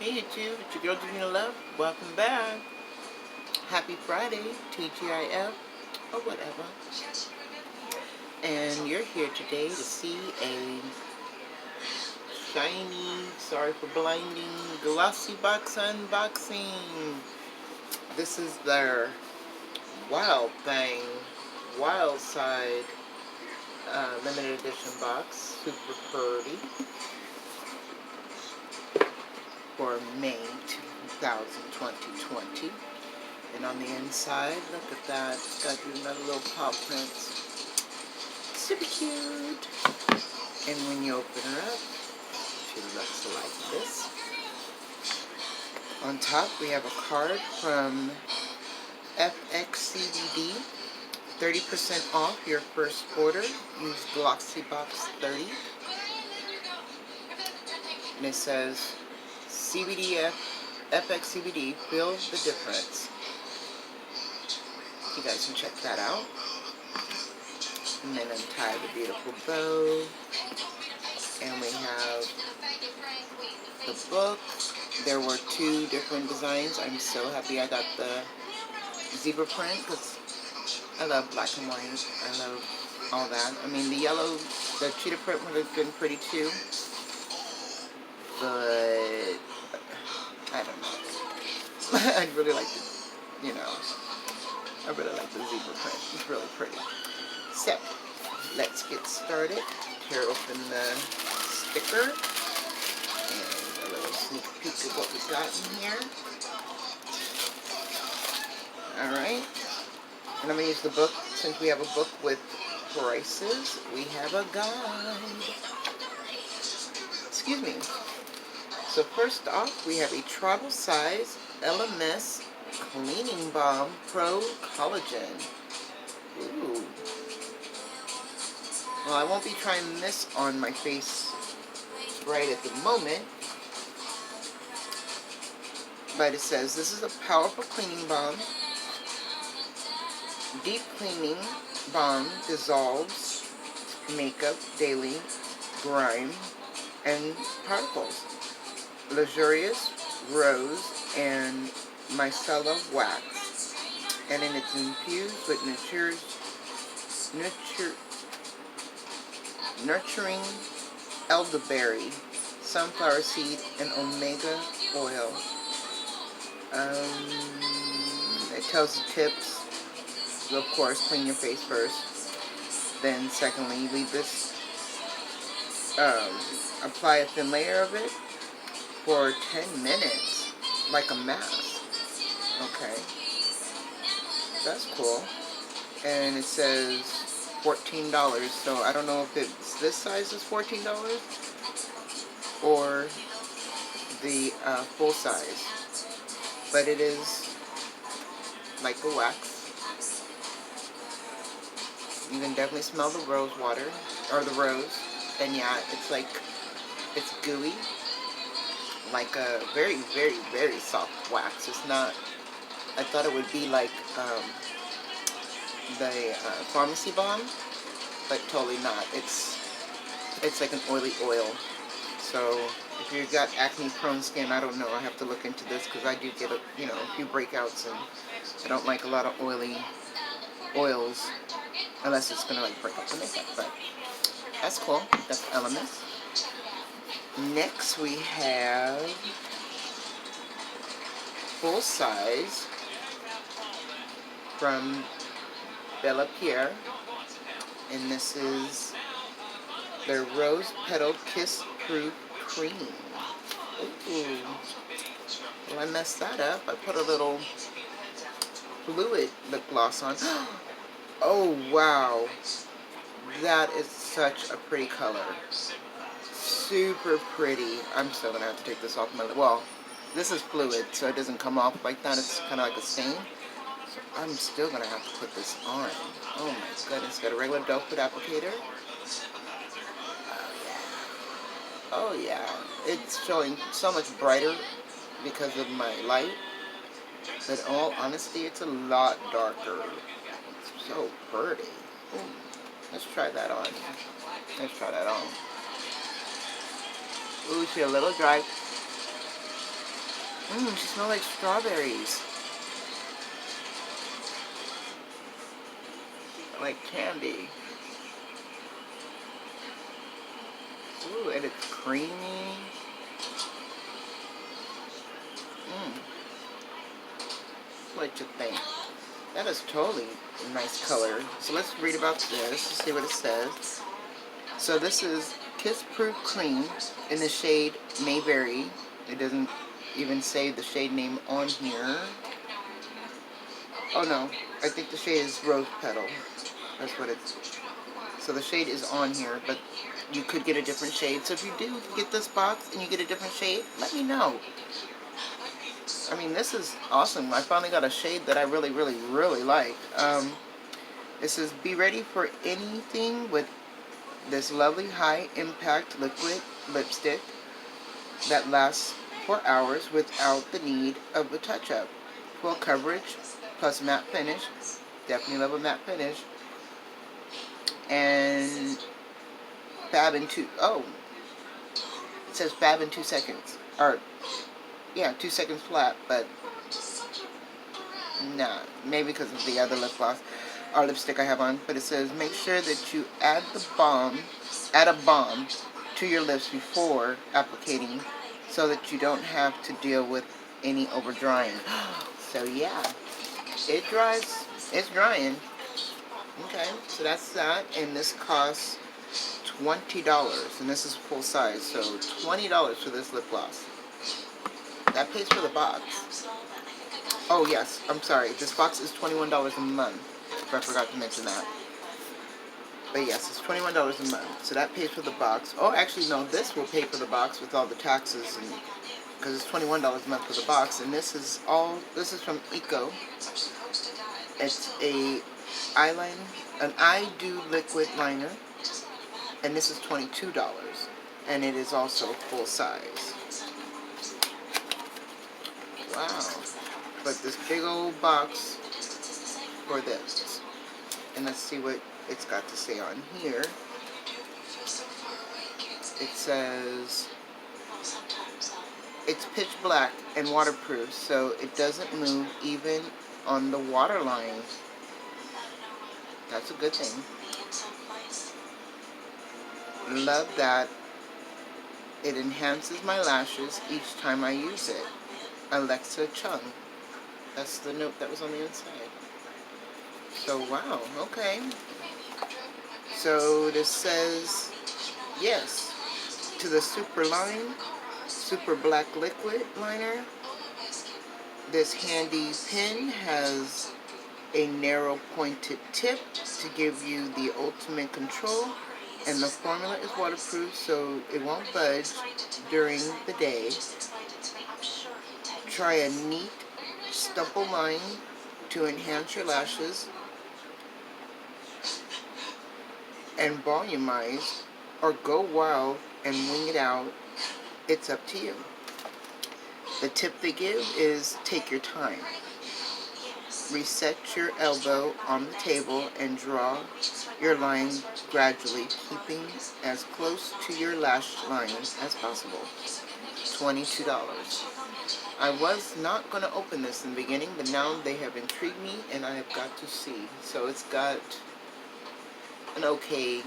Hey YouTube, it's your girl jovenalove. Welcome back. Happy Friday, TGIF, or whatever. And you're here today to see a shiny, sorry for blinding, Glossybox unboxing. This is their Wild Thing, Wild Side limited edition box. Super pretty. For May 2020. And on the inside, look at that. It's got another little paw prints. Super cute. And when you open her up, she looks like this. On top, we have a card from FXCBD. 30% off your first order. Use Glossybox 30. And it says, CBD, FXCBD, feel the difference. You guys can check that out. And then untie the beautiful bow. And we have the book. There were two different designs. I'm so happy I got the zebra print because I love black and white. I love all that. I mean, the yellow, the cheetah print would have been pretty too. But I don't know. I really like the, I really like the zebra print. It's really pretty. So, let's get started. Tear open the sticker. And a little sneak peek of what we got in here. Alright. And I'm going to use the book. Since we have a book with prices, we have a guide. Excuse me. So first off, we have a travel size ELEMIS Cleaning Balm Pro Collagen. Ooh. Well, I won't be trying this on my face right at the moment. But it says, this is a powerful cleaning balm. Deep cleaning balm dissolves makeup, daily, grime, and particles. Luxurious rose and micellar wax, and then it's infused with nurturing elderberry, sunflower seed, and omega oil. It tells the tips. So of course, clean your face first. Then secondly, leave this, apply a thin layer of it for 10 minutes, like a mask. Okay, that's cool. And it says $14, so I don't know if it's this size is $14 or the full size, but it is like a wax. You can definitely smell the rose water, or the rose, and yeah, it's like, it's gooey. Like a very, very, very soft wax. It's not, I thought it would be like the pharmacy balm, but totally not. It's like an oily oil. So if you've got acne prone skin, I don't know, I have to look into this because I do get a few breakouts, and I don't like a lot of oily oils unless it's gonna like break up the makeup. But that's cool. That's ELEMIS. Next we have full size from Bellapierre, and this is their Rose Petal Kiss Proof Cream. Ooh. Well, I messed that up. I put a little fluid lip gloss on. Oh wow, that is such a pretty color. Super pretty. I'm still gonna have to take this off my lip. Well, this is fluid, so it doesn't come off like that. It's kind of like a stain. So I'm still gonna have to put this on. Oh my goodness! Got a regular doe foot applicator. Oh yeah, it's showing so much brighter because of my light. But in all honesty, it's a lot darker. It's so pretty. Ooh. Let's try that on. Let's try that on. Ooh, she's a little dry. She smells like strawberries. Like candy. Ooh, and it's creamy. What you think? That is totally a nice color. So let's read about this, see what it says. So this is Kiss Proof Cream in the shade Mayberry. It doesn't even say the shade name on here. Oh no, I think the shade is Rose Petal. That's what it's. So the shade is on here, but you could get a different shade. So if you do get this box and you get a different shade, let me know. I mean, this is awesome. I finally got a shade that I really, really, really like. It says, be ready for anything with this lovely high-impact liquid lipstick that lasts for hours without the need of a touch-up. Full coverage plus matte finish. Definitely love a matte finish. And fab in 2... Oh, it says fab in 2 seconds. Or, yeah, 2 seconds flat, but nah, maybe because of the other lip gloss or lipstick I have on. But it says, make sure that you add a balm to your lips before applicating so that you don't have to deal with any over drying. So yeah, it dries. It's drying. Okay, so that's that, and this costs $20, and this is full size, so $20 for this lip gloss. That pays for the box. Oh yes, I'm sorry, this box is $21 a month, if I forgot to mention that. But yes, it's $21 a month, so that pays for the box. Oh, actually no, this will pay for the box with all the taxes, and because it's $21 a month for the box, and this is from Eco. It's an I Do liquid liner, and this is $22, and it is also full size. Wow. But this big old box for this. And let's see what it's got to say on here. It says it's pitch black and waterproof, so it doesn't move even on the waterline. That's a good thing. Love that it enhances my lashes each time I use it. Alexa Chung. That's the note that was on the inside. So wow, okay. So this says yes to the super black liquid liner. This handy pen has a narrow pointed tip to give you the ultimate control, and the formula is waterproof so it won't budge during the day. Try a neat stipple line to enhance your lashes and volumize, or go wild and wing it out. It's up to you. The tip they give is take your time. Reset your elbow on the table and draw your line gradually, keeping as close to your lash line as possible. $22. I was not going to open this in the beginning, but now they have intrigued me and I have got to see. So it's got an okay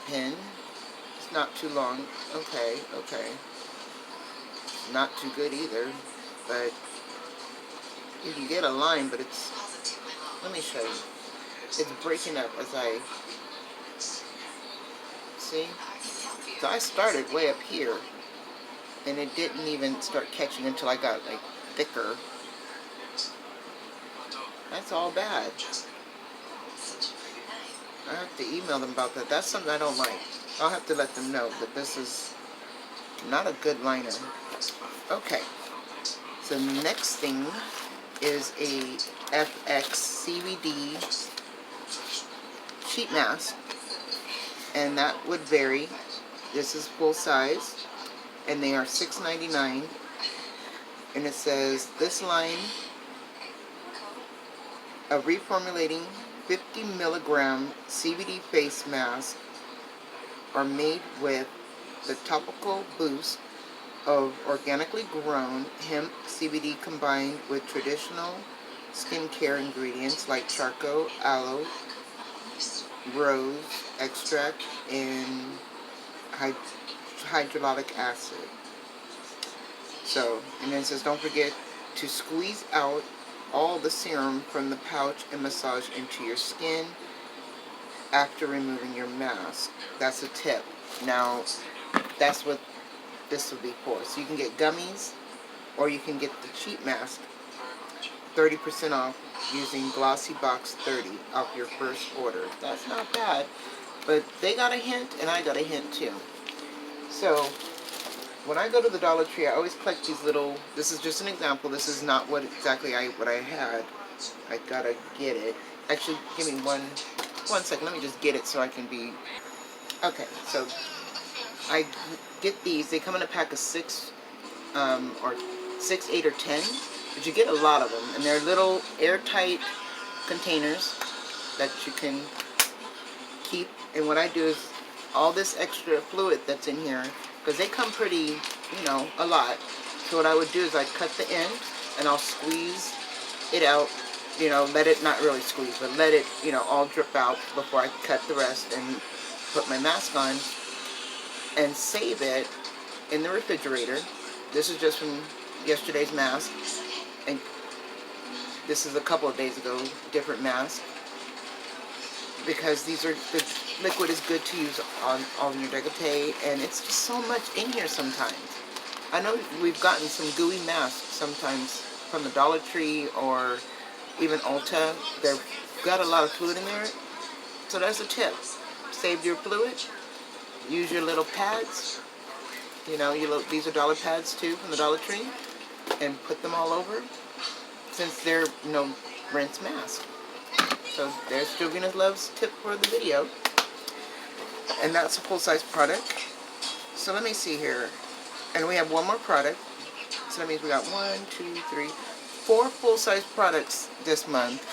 pen. It's not too long. Okay. Not too good either, but you can get a line, but it's, let me show you. It's breaking up as I, see? So I started way up here, and it didn't even start catching until I got like thicker. That's all bad. I have to email them about that. That's something I don't like. I'll have to let them know that this is not a good liner. Okay. So the next thing is a FX CBD sheet mask, and that would vary. This is full size, and they are $6.99, and it says this line of reformulating 50 milligram CBD face mask are made with the topical boost of organically grown hemp CBD combined with traditional skincare ingredients like charcoal, aloe, rose extract, and hydrochloric acid. So, and then it says, don't forget to squeeze out all the serum from the pouch and massage into your skin after removing your mask. That's a tip. Now, that's what this will be for. So you can get gummies, or you can get the cheap mask, 30% off using Glossybox 30 off your first order. That's not bad, but they got a hint, and I got a hint too. So, when I go to the Dollar Tree, I always collect these little, this is just an example, this is not what exactly what I had. I gotta get it. Actually, give me one second, let me just get it so I can be, okay, so I get these, they come in a pack of 6, or 6, 8, or 10, but you get a lot of them, and they're little airtight containers that you can keep, and what I do is, all this extra fluid that's in here, because they come pretty, you know, a lot. So what I would do is I cut the end and I'll squeeze it out, you know, let it, not really squeeze, but let it, you know, all drip out before I cut the rest and put my mask on, and save it in the refrigerator. This is just from yesterday's mask, and this is a couple of days ago, different mask, because these are, the liquid is good to use on your décolleté, and it's just so much in here sometimes. I know we've gotten some gooey masks sometimes from the Dollar Tree or even Ulta. They've got a lot of fluid in there, so that's a tip. Save your fluid, use your little pads, you know, these are dollar pads too from the Dollar Tree, and put them all over, since they're no rinse mask. So there's jovenalove tip for the video. And that's a full-size product. So let me see here. And we have one more product. So that means we got 1, 2, 3, 4 full-size products this month.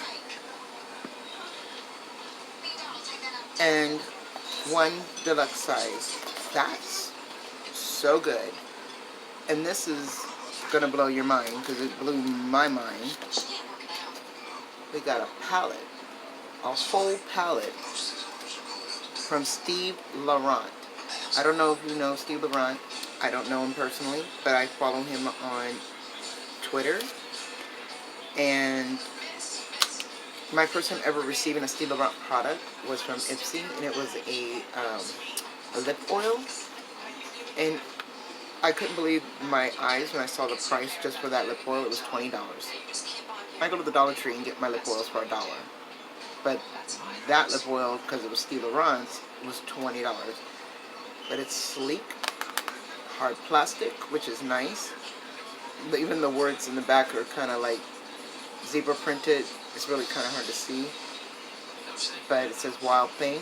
And 1 deluxe size. That's so good. And this is gonna blow your mind, because it blew my mind. We got a palette. A whole palette from Steve Laurant. I don't know if you know Steve Laurant. I don't know him personally, but I follow him on Twitter. And my first time ever receiving a Steve Laurant product was from Ipsy, and it was a lip oil. And I couldn't believe my eyes when I saw the price just for that lip oil. It was $20. I go to the Dollar Tree and get my lip oils for $1. But that lip oil, because it was Steve Laurent's, was $20. But it's sleek, hard plastic, which is nice. Even the words in the back are kind of like zebra printed. It's really kind of hard to see. But it says Wild Thing.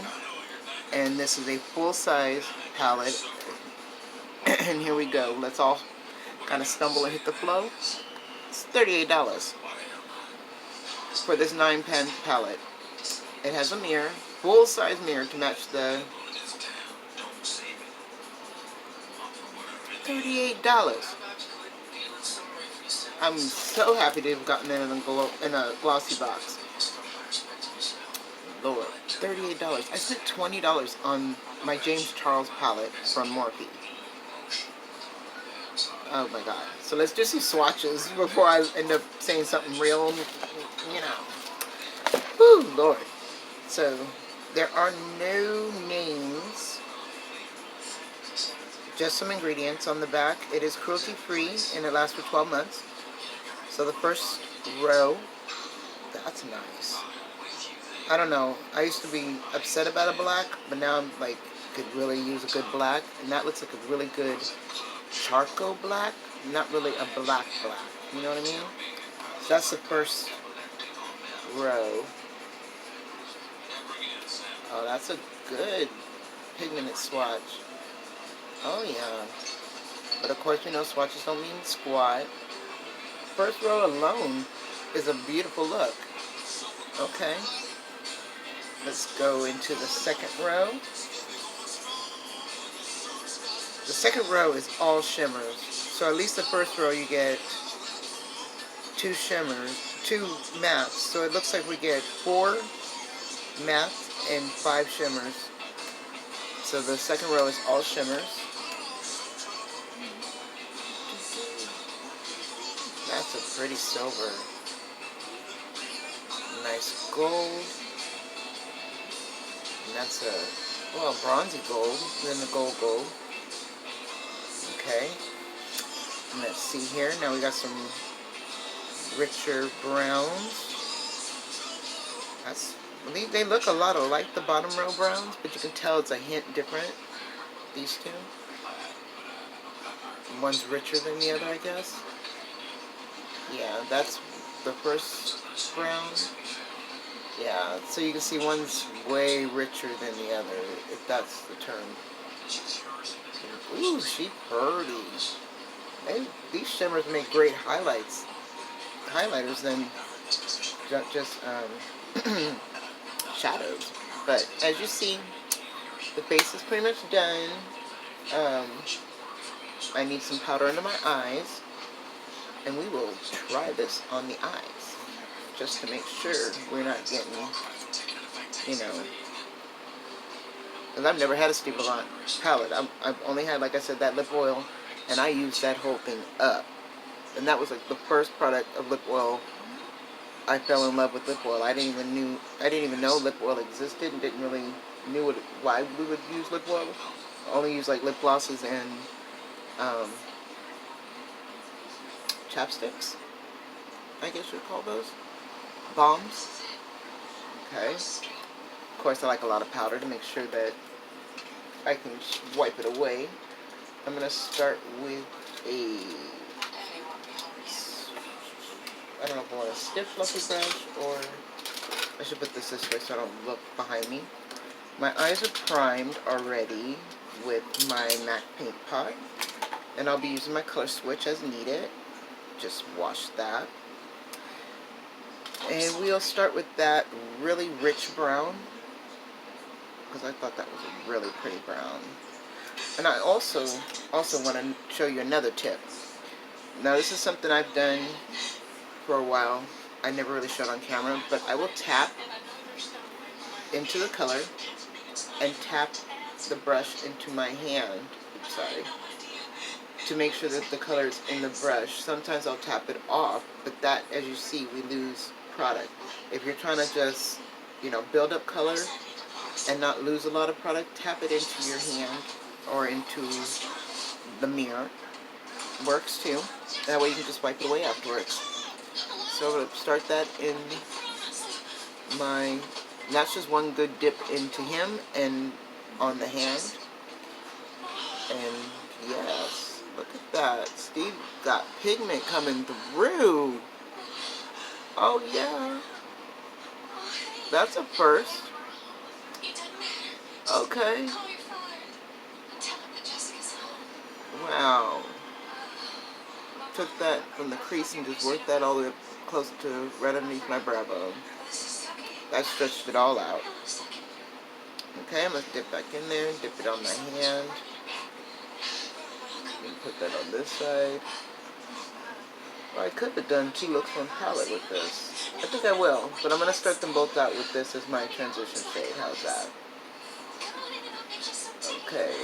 And this is a full-size palette. And here we go. Let's all kind of stumble and hit the flow. It's $38 for this 9-pan palette. It has a mirror, full-size mirror to match the $38. I'm so happy to have gotten it in a glossy box. Lord, $38. I spent $20 on my James Charles palette from Morphe. Oh my god. So let's do some swatches before I end up saying something real, you know. Whew, Lord. So, there are no names, just some ingredients on the back. It is cruelty-free, and it lasts for 12 months. So the first row, that's nice. I don't know, I used to be upset about a black, but now I'm like, could really use a good black. And that looks like a really good charcoal black, not really a black. You know what I mean? So that's the first row. Oh, that's a good pigmented swatch. Oh, yeah. But of course, you know, swatches don't mean squat. First row alone is a beautiful look. Okay. Let's go into the second row. The second row is all shimmers. So at least the first row you get 2 shimmers, 2 mattes. So it looks like we get 4 mattes and 5 shimmers. So the second row is all shimmers. That's a pretty silver. Nice gold. And that's a, well, bronzy gold. Then the gold. Okay. And let's see here. Now we got some richer browns. They look a lot like the bottom row browns, but you can tell it's a hint different. These two. One's richer than the other, I guess. Yeah, that's the first brown. Yeah, so you can see one's way richer than the other, if that's the term. Ooh, she pretty. These shimmers make great highlighters than just shadows. But as you see, the face is pretty much done. I need some powder under my eyes, and we will try this on the eyes just to make sure we're not getting, you know, because I've never had a Steve Laurant palette. I've only had, like I said, that lip oil, and I used that whole thing up. And that was like the first product of lip oil. I fell in love with lip oil. I didn't even know lip oil existed, and didn't really knew why we would use lip oil. I only use like lip glosses and chapsticks, I guess you'd call those. Balms. Okay. Of course, I like a lot of powder to make sure that I can wipe it away. I'm going to start with I don't know if I want a stiff fluffy brush, or I should put this way so I don't look behind me. My eyes are primed already with my MAC paint pot, and I'll be using my color switch as needed. Just wash that. And we'll start with that really rich brown, because I thought that was a really pretty brown. And I also want to show you another tip. Now this is something I've done for a while. I never really showed on camera, but I will tap into the color and tap the brush into my hand. Oops, sorry. To make sure that the color is in the brush. Sometimes I'll tap it off, but that, as you see, we lose product. If you're trying to just, you know, build up color and not lose a lot of product, tap it into your hand or into the mirror. Works too. That way you can just wipe it away afterwards. So I'm going to start that in my, that's just one good dip into him and on the hand. And yes, look at that. Steve got pigment coming through. Oh yeah. That's a first. Okay. Wow. Took that from the crease and just worked that all the way up close to right underneath my brow bone. That stretched it all out. Okay, I'm going to dip back in there, dip it on my hand. And put that on this side. Well, I could have done 2 looks, 1 palette with this. I think I will, but I'm going to start them both out with this as my transition shade. How's that? Okay.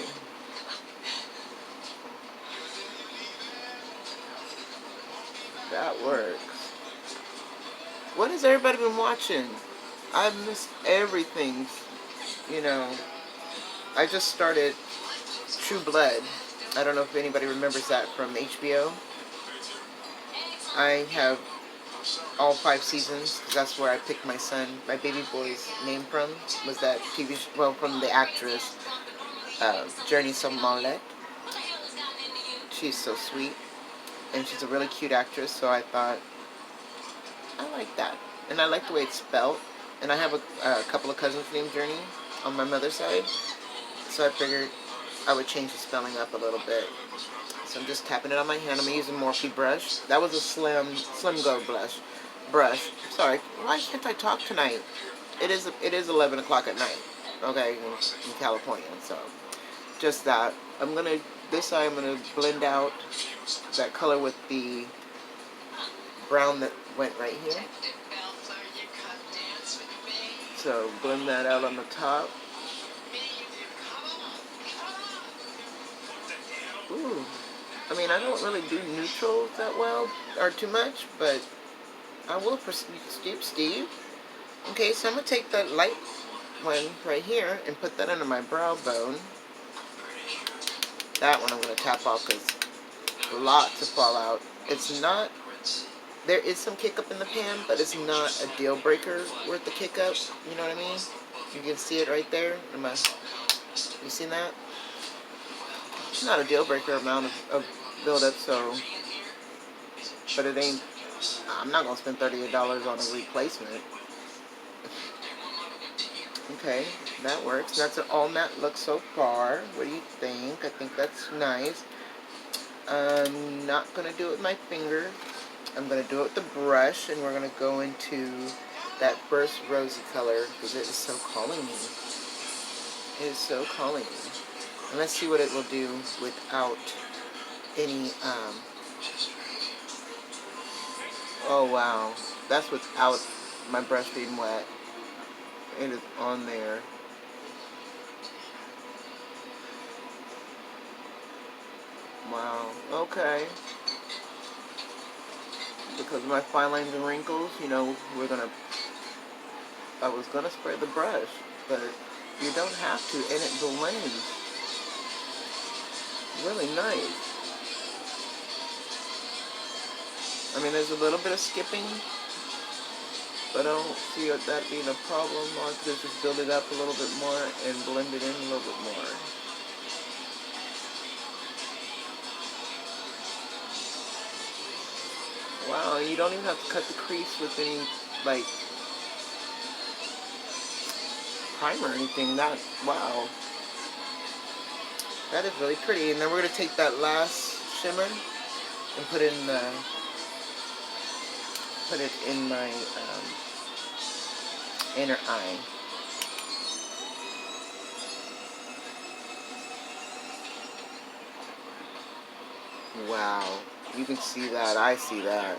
That works. What has everybody been watching? I've missed everything. You know, I just started True Blood. I don't know if anybody remembers that from HBO. I have all 5 seasons, because that's where I picked my son, my baby boy's name from, was that TV show, well, from the actress, Jenny McCarthy. She's so sweet, and she's a really cute actress, so I thought, I like that. And I like the way it's spelled, and I have a couple of cousins named Journey on my mother's side, so I figured I would change the spelling up a little bit. So I'm just tapping it on my hand. I'm using Morphe brush. That was a Slim Go brush. Sorry, why can't I talk tonight? It is 11 o'clock at night, okay, in California, so just that. I'm going to this eye I'm going to blend out that color with the brown that went right here. So blend that out on the top. Ooh. I mean, I don't really do neutrals that well, or too much, but I will for Steve. Okay, so I'm going to take that light one right here and put that under my brow bone. That one I'm going to tap off because a lot to fall out. It's not, there is some kick up in the pan, but it's not a deal breaker worth the kick up. You know what I mean? You can see it right there. You seen that? It's not a deal breaker amount of buildup, so, but it ain't, I'm not going to spend $38 on a replacement. Okay, that works. That's an all matte look so far. What do you think? I think that's nice. I'm not going to do it with my finger. I'm going to do it with the brush, and we're going to go into that first rosy color because it is so calling me. It is so calling me. And let's see what it will do without any, oh wow, that's without my brush being wet. It is on there. Wow, okay. Because of my fine lines and wrinkles, you know, I was gonna spray the brush, but you don't have to, and it blends really nice. I mean, there's a little bit of skipping, but I don't see that being a problem. All I have to do is just build it up a little bit more and blend it in a little bit more. Wow, you don't even have to cut the crease with any, like, primer or anything. Wow. That is really pretty. And then we're going to take that last shimmer and put it in my inner eye. Wow. You can see that. I see that.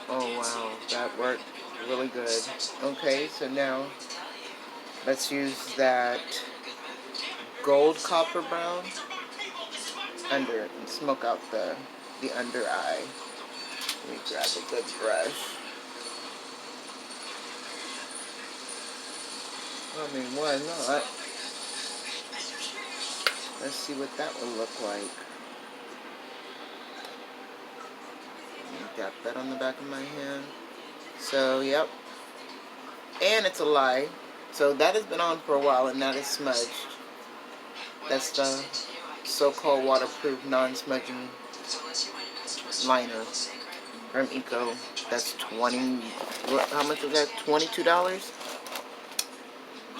Oh, wow. That worked really good. Okay, so now let's use that gold copper brown under it and smoke out the under eye. Let me grab a good brush. I mean, why not? Let's see what that would look like. Got that on the back of my hand. So, yep. And it's a lie. So that has been on for a while and that is smudged. That's the so-called waterproof non-smudging liner from Eco. That's $20. How much was that? $22?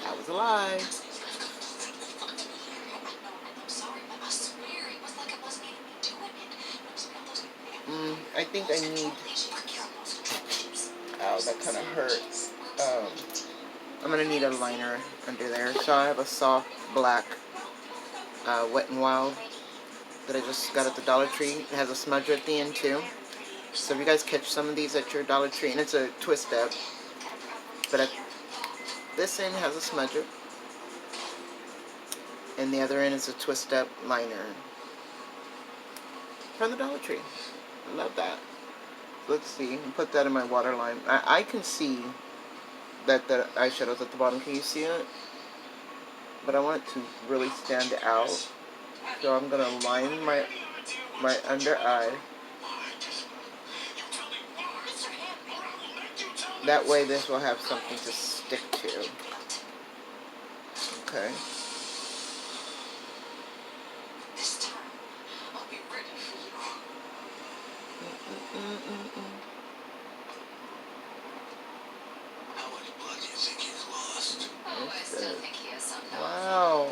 That was a lie. I think I need, ow, that kind of hurts. I'm going to need a liner under there. So I have a soft black Wet n Wild that I just got at the Dollar Tree. It has a smudger at the end too. So if you guys catch some of these at your Dollar Tree, and it's a twist up, but this end has a smudger, and the other end is a twist up liner from the Dollar Tree. I love that. Let's see. Put that in my waterline. I can see that the eyeshadow's at the bottom. Can you see it? But I want it to really stand out. So I'm going to line my under eye. That way this will have something to stick to. Okay. Wow.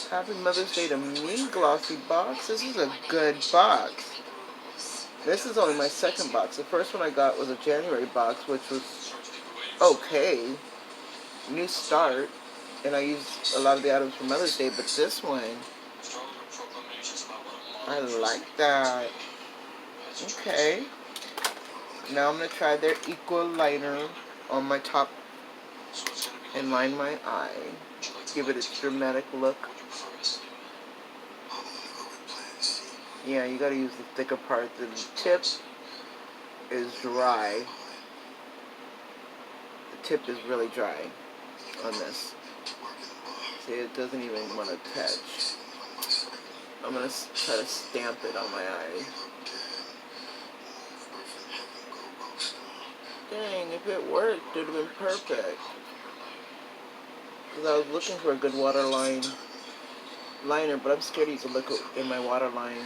Happy Mother's Day to me, Glossybox. This is a good box. This is only my second box. The first one I got was a January box, which was okay. New start. And I use a lot of the items for Mother's Day, but this one, I like that. Okay. Now I'm going to try their Equal Liner on my top and line my eye. Give it a dramatic look. Yeah, you got to use the thicker part. The tip is dry. The tip is really dry on this. See, it doesn't even want to touch. I'm going to try to stamp it on my eye. Dang, if it worked, it would have been perfect. Because I was looking for a good waterline liner, but I'm scared to use a liquid in my waterline.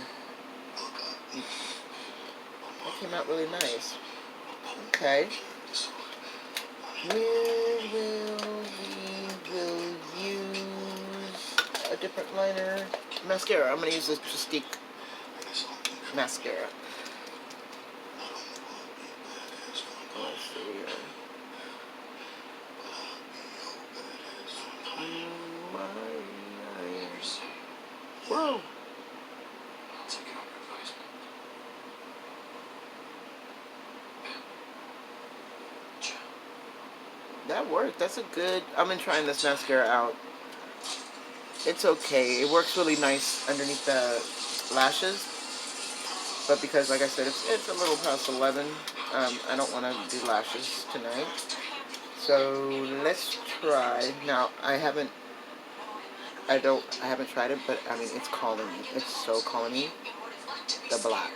That came out really nice. Okay. We will use a different liner. Mascara. I'm going to use this chic mascara. Let's see here. Whoa. That worked. That's a good... I've been trying this mascara out. It's okay. It works really nice underneath the lashes. But because, like I said, it's a little past 11, I don't want to do lashes tonight. So let's try. Now, I haven't tried it, but I mean, it's calling me. It's so calling me. The black.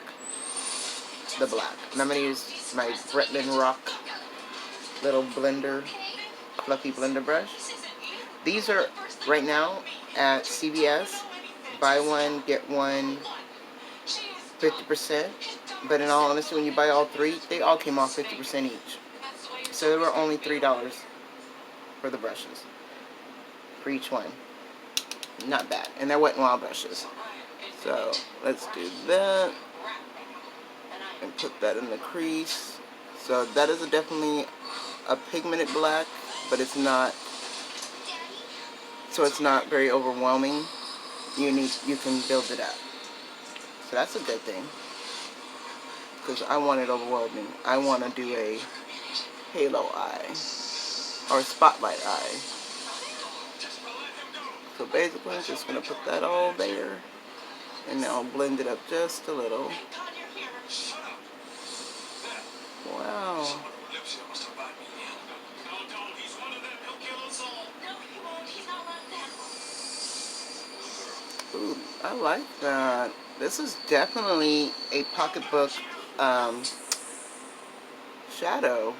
And I'm going to use my Bretman Rock little blender, fluffy blender brush. These are, right now, at CVS, buy one, get one, 50%. But in all honesty, when you buy all three, they all came off 50% each. So they were only $3 for the brushes. For each one. Not bad. And they're Wet n Wild brushes. So, let's do that. And put that in the crease. So that is definitely a pigmented black, but it's not, so it's not very overwhelming. You can build it up. So that's a good thing. Because I want it overwhelming. I want to do a halo eye. Or spotlight eye. So basically I'm just going to put that all there. And now blend it up just a little. Wow. Ooh, I like that. This is definitely a pocketbook shadow.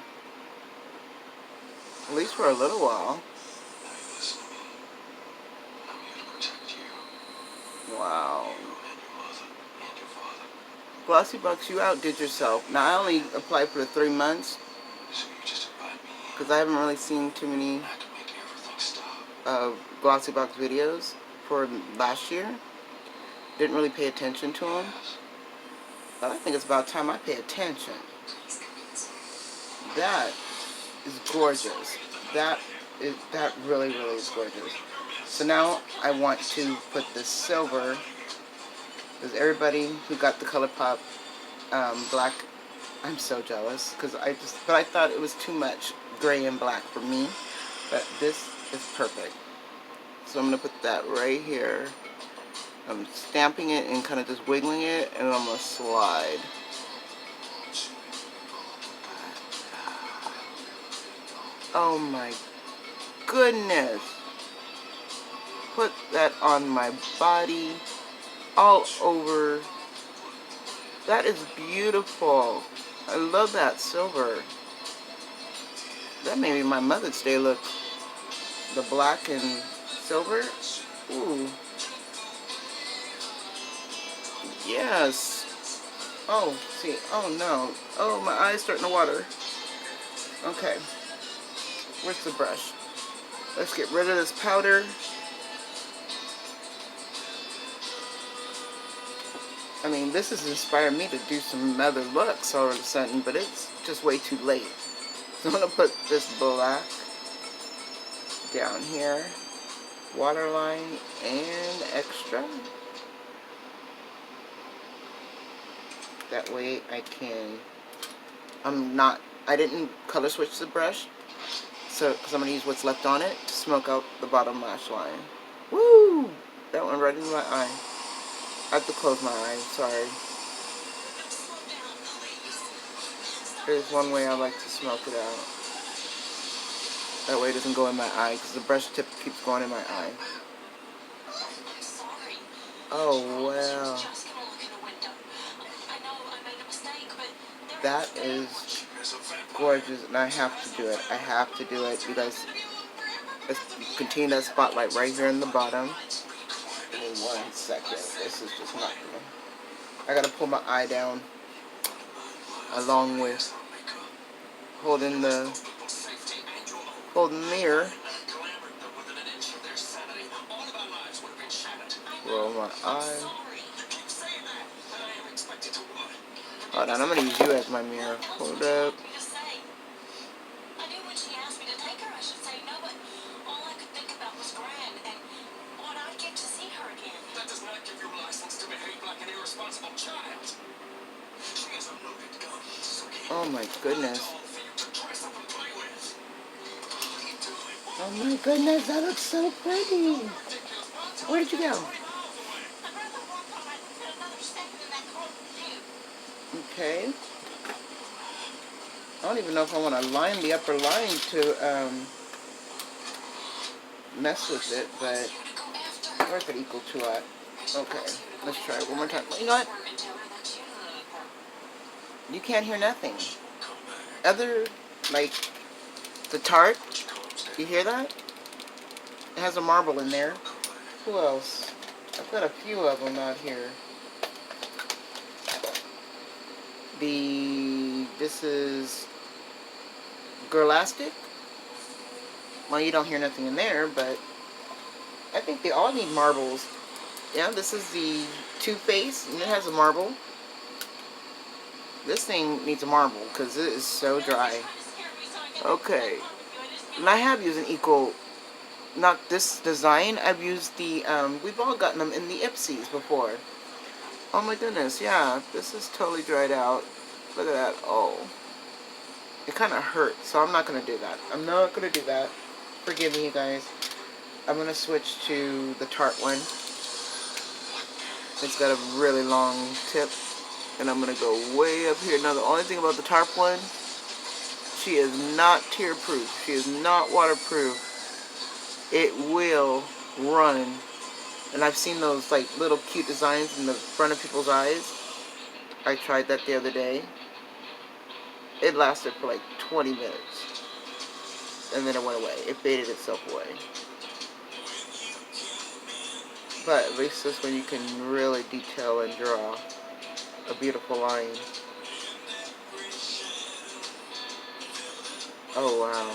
At least for a little while. Wow. Glossybox, you outdid yourself. Now, I only applied for the 3 months because I haven't really seen too many Glossybox videos for last year. Didn't really pay attention to them. But I think it's about time I pay attention. That is gorgeous. That really, really is gorgeous. So now I want to put the silver, because everybody who got the ColourPop black, I'm so jealous, but I thought it was too much gray and black for me, but this is perfect. So I'm going to put that right here. I'm stamping it and kind of just wiggling it, and I'm going to slide. Oh my goodness. Put that on my body, all over. That is beautiful. I love that silver. That may be my Mother's Day look. The black and silver. Ooh. Yes. Oh, see. Oh no. Oh, my eye's starting to water. Okay. Where's the brush? Let's get rid of this powder. I mean, this has inspired me to do some other looks all of a sudden, but it's just way too late. So I'm going to put this black down here. waterline and extra. That way I didn't color switch the brush, so because I'm going to use what's left on it to smoke out the bottom lash line. Woo! That went right into my eye. I have to close my eye, sorry. Here's one way I like to smoke it out. That way it doesn't go in my eye, because the brush tip keeps going in my eye. Oh, wow. That is gorgeous, and I have to do it. I have to do it. You guys, let's continue that spotlight right here in the bottom. Give me 1 second. This is just not gonna... I gotta pull my eye down along with holding the mirror. Roll my eye. Hold on, I'm gonna use you as my mirror. Hold up. Oh my goodness. Oh my goodness, that looks so pretty. Where did you go? Okay. I don't even know if I want to line the upper line to mess with it, but where's it equal to at? Okay, let's try it one more time. You know what? You can't hear nothing. Other, like, the Tarte, you hear that? It has a marble in there. Who else? I've got a few of them out here. This is Girlastic. Well, you don't hear nothing in there, but I think they all need marbles. Yeah, this is the Too Faced, and it has a marble. This thing needs a marble because it is so dry. Okay, and I have used an equal, not this design. I've used the we've all gotten them in the Ipsies before. Oh my goodness, yeah, this is totally dried out. Look at that. Oh, it kind of hurts, so I'm not gonna do that. I'm not gonna do that. Forgive me, you guys. I'm gonna switch to the Tarte one. It's got a really long tip, and I'm gonna go way up here. Now, the only thing about the Tarte one, she is not tear-proof. She is not waterproof. It will run. And I've seen those like little cute designs in the front of people's eyes. I tried that the other day. It lasted for like 20 minutes. And then it went away. It faded itself away. But at least this one you can really detail and draw a beautiful line. Oh wow.